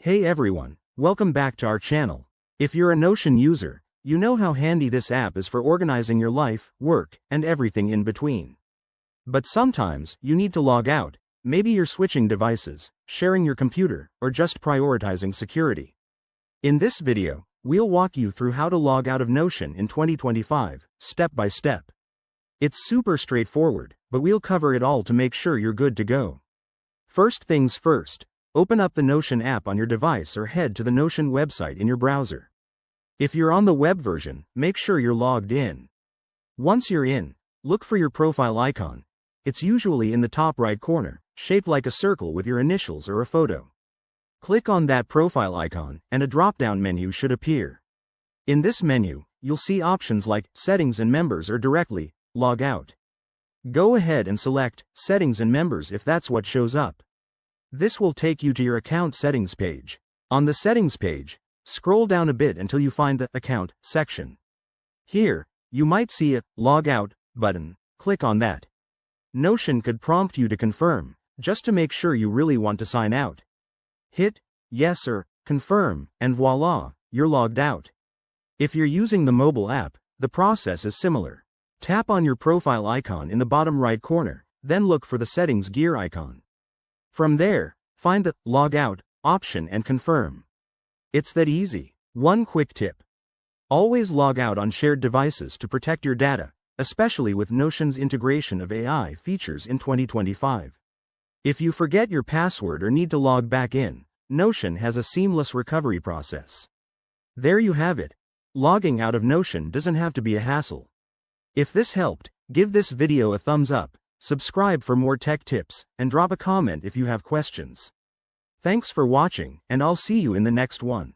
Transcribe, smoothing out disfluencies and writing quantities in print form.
Hey everyone, welcome back to our channel. If you're a Notion user, you know how handy this app is for organizing your life, work, and everything in between. But sometimes, you need to log out. Maybe you're switching devices, sharing your computer, or just prioritizing security. In this video, we'll walk you through how to log out of Notion in 2025, step by step. It's super straightforward, but we'll cover it all to make sure you're good to go. First things first, open up the Notion app on your device or head to the Notion website in your browser. If you're on the web version, make sure you're logged in. Once you're in, look for your profile icon. It's usually in the top right corner, shaped like a circle with your initials or a photo. Click on that profile icon, and a drop-down menu should appear. In this menu, you'll see options like Settings and Members or directly Log Out. Go ahead and select Settings and Members if that's what shows up. This will take you to your account settings page. On the settings page, scroll down a bit until you find the Account section. Here, you might see a Log Out button. Click on that. Notion could prompt you to confirm, just to make sure you really want to sign out. Hit Yes or Confirm, and voila, you're logged out. If you're using the mobile app, the process is similar. Tap on your profile icon in the bottom right corner, then look for the settings gear icon. From there, find the Log Out option and confirm. It's that easy. One quick tip. Always log out on shared devices to protect your data, especially with Notion's integration of AI features in 2025. If you forget your password or need to log back in, Notion has a seamless recovery process. There you have it. Logging out of Notion doesn't have to be a hassle. If this helped, give this video a thumbs up. Subscribe for more tech tips, and drop a comment if you have questions. Thanks for watching, and I'll see you in the next one.